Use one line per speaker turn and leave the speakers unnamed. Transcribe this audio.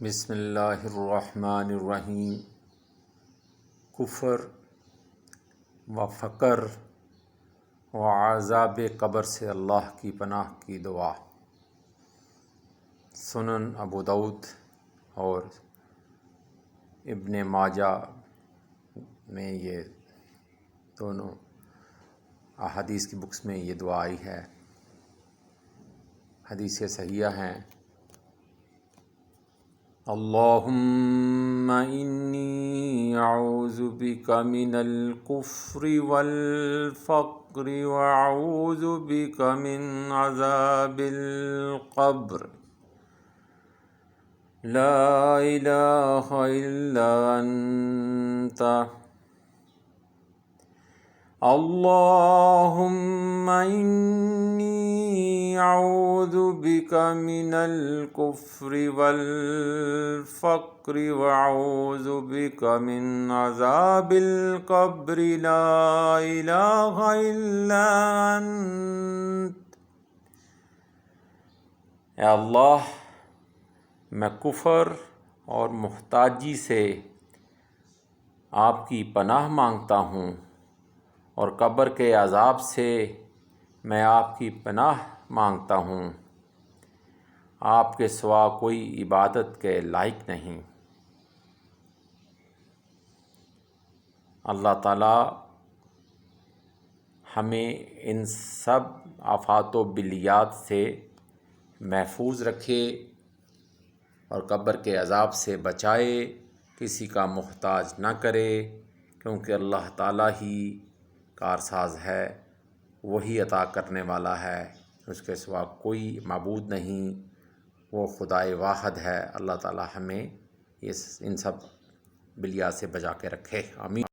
بسم اللہ الرحمن الرحیم۔ کفر و فقر و عذاب قبر سے اللہ کی پناہ کی دعا۔ سنن ابو داؤد اور ابن ماجہ میں یہ دونوں احادیث کی بکس میں یہ دعا آئی ہے، حدیث صحیحہ ہیں۔ اللہم انی اعوذ بک من الکفر والفقر واعوذ بک من عذاب القبر، لا الہ الا انت۔ اللہم انی اعوذ بک من الکفر والفقر واعوذ بک من عذاب القبر، لا الہ الا انت۔ اے اللہ، میں کفر اور محتاجی سے آپ کی پناہ مانگتا ہوں، اور قبر کے عذاب سے میں آپ کی پناہ مانگتا ہوں۔ آپ کے سوا کوئی عبادت کے لائق نہیں۔ اللہ تعالیٰ ہمیں ان سب آفات و بلیات سے محفوظ رکھے اور قبر کے عذاب سے بچائے، کسی کا محتاج نہ کرے، کیونکہ اللہ تعالیٰ ہی کارساز ہے، وہی عطا کرنے والا ہے، اس کے سوا کوئی معبود نہیں، وہ خدائے واحد ہے۔ اللہ تعالیٰ ہمیں ان سب بلیات سے بچا کے رکھے، آمین۔